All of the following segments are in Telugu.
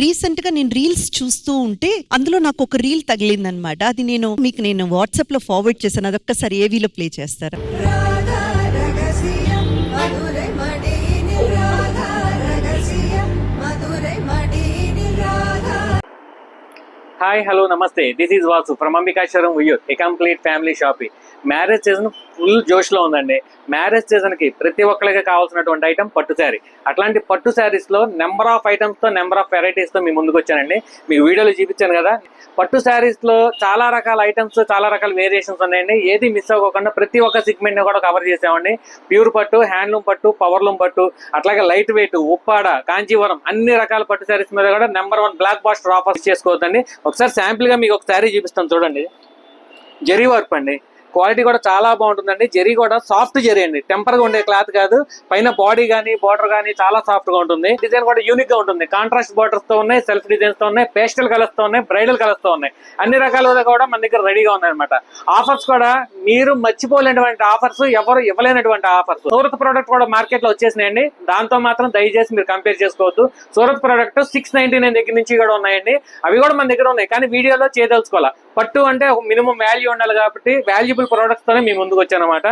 రీసెంట్ గా నేను రీల్స్ చూస్తూ ఉంటే అందులో నాకు ఒక రీల్ తగిలిందనమాట. అది నేను వాట్సాప్ లో ఫార్వర్డ్ చేశాను. అదొక్కసారి ఏవీలో ప్లే చేస్తారా? Hi hello namaste, this is Vasu from Ambikaswaram Uyyur, a complete family shopping. Marriage season full జోష్లో ఉందండి. మ్యారేజ్ సీజన్కి ప్రతి ఒక్కరికి కావాల్సినటువంటి ఐటమ్ పట్టు శారీ. అట్లాంటి పట్టు శారీస్లో నెంబర్ ఆఫ్ ఐటమ్స్తో నెంబర్ ఆఫ్ వెరైటీస్తో మీ ముందుకు వచ్చానండి. మీకు వీడియోలో చూపించాను కదా. పట్టు శారీస్లో చాలా రకాల ఐటమ్స్, చాలా రకాల వేరియేషన్స్ ఉన్నాయండి. ఏది మిస్ అవ్వకుండా ప్రతి ఒక్క సెగ్మెంట్ని కూడా కవర్ చేసామండి. ప్యూర్ పట్టు, హ్యాండ్లూమ్ పట్టు, పవర్లూమ్ పట్టు, అట్లాగే లైట్ వెయిట్, ఉప్పాడ, కాంచీవరం, అన్ని రకాల పట్టు శారీస్ మీద కూడా నెంబర్ 1 బ్లాక్ బాస్టర్ ఆఫర్స్ చేసుకోవద్దండి. ఒకసారి శాంపుల్గా మీకు ఒక శారీ చూపిస్తాను చూడండి. జరీ వర్క్ అండి, క్వాలిటీ కూడా చాలా బాగుంటుందండి. జరీ కూడా సాఫ్ట్ జరీ అండి, టెంపర్గా ఉండే క్లాత్ కాదు. పైన బాడీ కానీ బార్డర్ కానీ చాలా సాఫ్ట్ గా ఉంటుంది. డిజైన్ కూడా యూనిక్ గా ఉంటుంది. కాంట్రాస్ట్ బార్డర్స్ తో ఉన్నాయి, సెల్ఫ్ డిజైన్స్ తో ఉన్నాయి, పేస్టల్ కలర్స్ తో ఉన్నాయి, బ్రైడల్ కలర్స్ తో ఉన్నాయి. అన్ని రకాలుగా కూడా మన దగ్గర రెడీగా ఉన్నాయన్నమాట. ఆఫర్స్ కూడా మీరు మర్చిపోలేనటువంటి ఆఫర్స్, ఎవరు ఇవ్వలేనటువంటి ఆఫర్స్. సూరత్ ప్రోడక్ట్ కూడా మార్కెట్ లో వచ్చేసినాయండి. దాంతో మాత్రం దయచేసి మీరు కంపేర్ చేసుకోవద్దు. సూరత్ ప్రోడక్ట్ 699 దగ్గర నుంచి కూడా ఉన్నాయండి. అవి కూడా మన దగ్గర ఉన్నాయి, కానీ వీడియోలో చేయదలుచుకోవాలి. పట్టు అంటే ఒక మినిమం వాల్యూ ఉండాలి కాబట్టి వాల్యుబుల్ ప్రొడక్ట్స్ తోనే మీ ముందుకు వచ్చానమాట.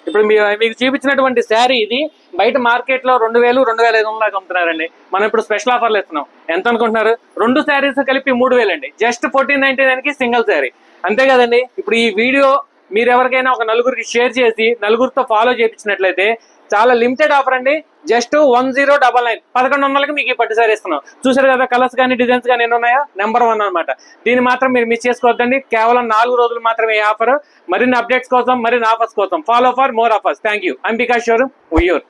ఇప్పుడు మీకు చూపించినటువంటి శారీ ఇది బయట మార్కెట్ లో 2000, 2500 దాకా అమ్ముతున్నారండి. మనం ఇప్పుడు స్పెషల్ ఆఫర్లు ఇస్తున్నాం. ఎంత అనుకుంటున్నారు? 2 శారీస్ కలిపి 3000 అండి. జస్ట్ 1499 కి సింగిల్ శారీ. అంతే కదండి. ఇప్పుడు ఈ వీడియో మీరు ఎవరికైనా ఒక నలుగురికి షేర్ చేసి నలుగురితో ఫాలో చేయించినట్లయితే చాలా లిమిటెడ్ ఆఫర్ అండి. జస్ట్ 1099, 1100కి మీకు ఈ పట్టు శారీ ఇస్తున్నాం. చూసారు కదా, కలర్స్ కానీ డిజైన్స్ కానీ ఎన్ని ఉన్నాయో. నెంబర్ 1 అనమాట. దీన్ని మాత్రం మీరు మిస్ చేసుకోవద్దండి. కేవలం 4 రోజులు మాత్రమే ఈ ఆఫర్. మరిన్ని అప్డేట్స్ కోసం, మరిన్ని ఆఫర్స్ కోసం follow for more offers. Thank you. Ambikaswaram Vuyyuru.